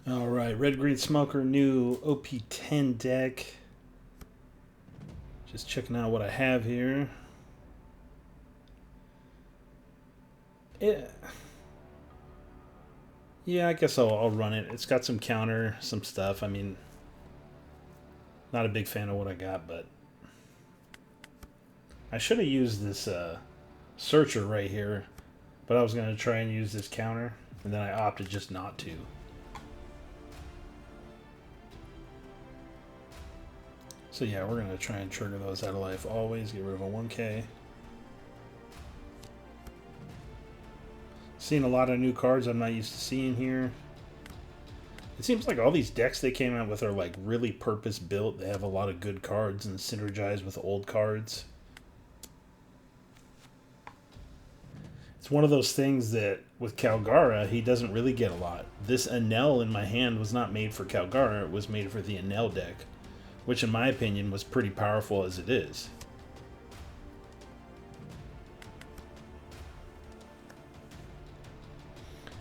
All right, Red Green Smoker, new OP10 deck. Just checking out what I have here. Yeah, I guess I'll run it. It's got some counter, some stuff. I mean, not a big fan of what I got, but I should have used this searcher right here, but I was going to try and use this counter, and then I opted just not to. So yeah, we're going to try and trigger those out of life always, get rid of a 1K. Seeing a lot of new cards I'm not used to seeing here. It seems like all these decks they came out with are like really purpose built. They have a lot of good cards and synergize with old cards. It's one of those things that with Kalgara, he doesn't really get a lot. This Enel in my hand was not made for Kalgara, it was made for the Enel deck, which in my opinion was pretty powerful as it is.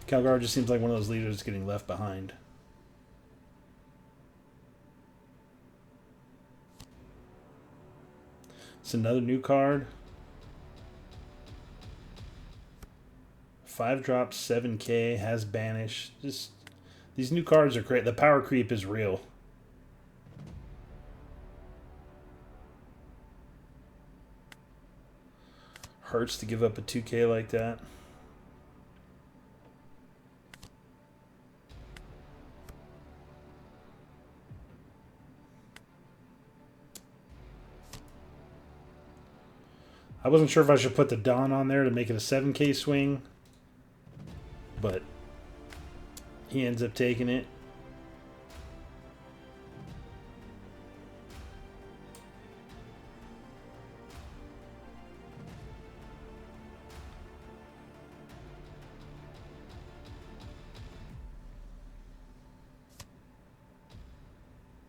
Kalgara just seems like one of those leaders getting left behind. It's another new card. 5 drops, 7K, has banish. Just these new cards are great. The power creep is real. Hurts to give up a 2K like that. I wasn't sure if I should put the Dawn on there to make it a 7K swing, but he ends up taking it.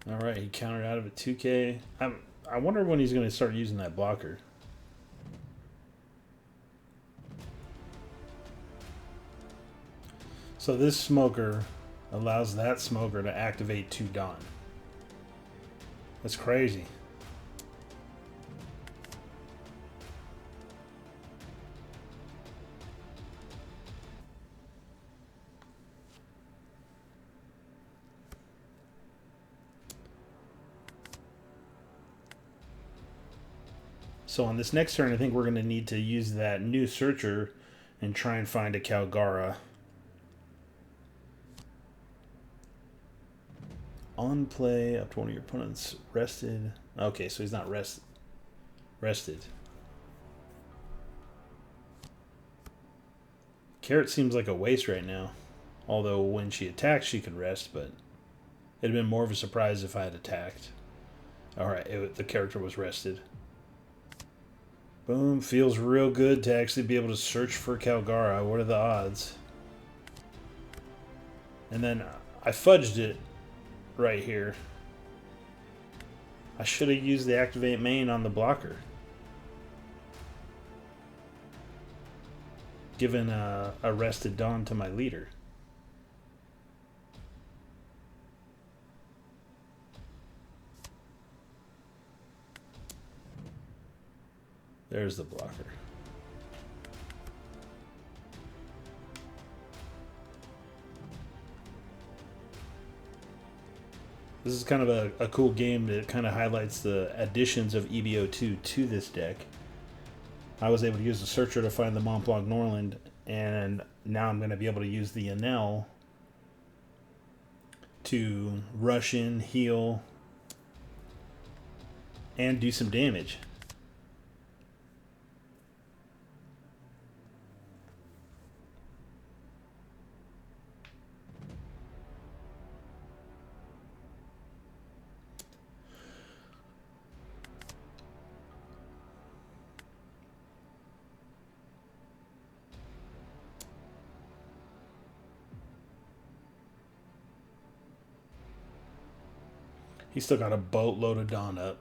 All right, he countered out of a 2K. I wonder when he's going to start using that blocker. So this smoker allows that smoker to activate 2 Dawn. That's crazy. So on this next turn, I think we're going to need to use that new searcher and try and find a Kalgara. On play, up to one of your opponents rested. Okay, so he's not rested. Carrot seems like a waste right now. Although when she attacked, she could rest, but it'd been more of a surprise if I had attacked. Alright, the character was rested. Boom, feels real good to actually be able to search for Kalgara. What are the odds? And then I fudged it right here. I should have used the activate main on the blocker. Given a rested Dawn to my leader. There's the blocker. This is kind of a cool game that kind of highlights the additions of EB02 to this deck. I was able to use the searcher to find the Mont Blanc Norland, and now I'm going to be able to use the Enel to rush in, heal, and do some damage. He's still got a boatload of Dawn up.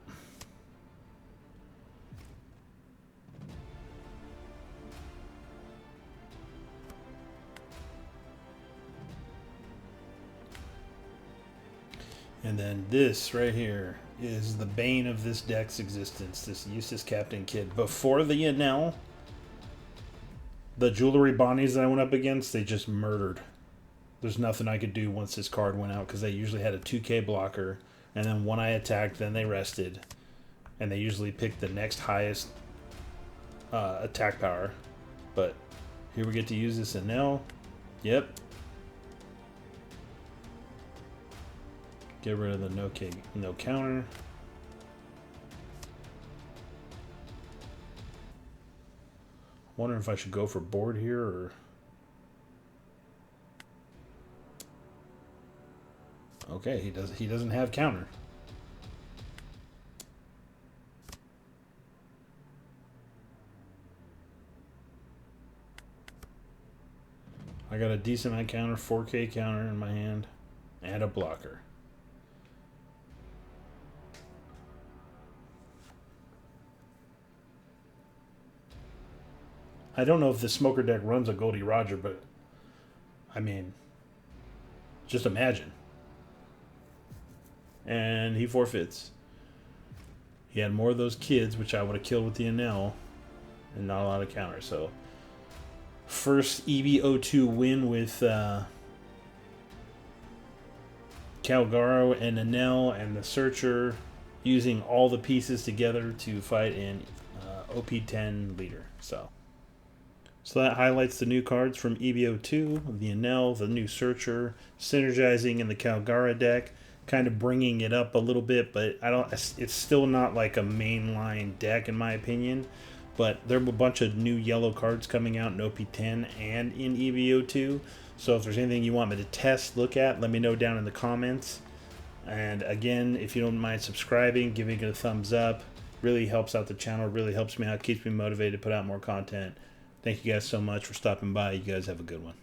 And then this right here is the bane of this deck's existence, this Eustace Captain Kid. Before the Enel, the Jewelry Bonnies that I went up against, they just murdered. There's nothing I could do once this card went out because they usually had a 2K blocker, and then when I attacked, then they rested. And they usually picked the next highest attack power. But here we get to use this Enel. Yep. Get rid of the no counter. Wondering if I should go for board here or. Okay, he doesn't have counter. I got a decent amount counter, 4K counter in my hand, and a blocker. I don't know if the Smoker deck runs a Goldie Roger, but I mean, just imagine. And he forfeits. He had more of those kids, which I would have killed with the Enel, and not a lot of counter. So, first EB02 win with Kalgara and Enel and the Searcher, using all the pieces together to fight an OP10 leader. So that highlights the new cards from EB02, the Enel, the new Searcher, synergizing in the Kalgara deck, kind of bringing it up a little bit, but it's still not like a mainline deck in my opinion. But there are a bunch of new yellow cards coming out in OP10 and in EB02. So if there's anything you want me to test, look at, let me know down in the comments. And again, if you don't mind subscribing, giving it a thumbs up, really helps out the channel, really helps me out, keeps me motivated to put out more content. Thank you guys so much for stopping by. You guys have a good one.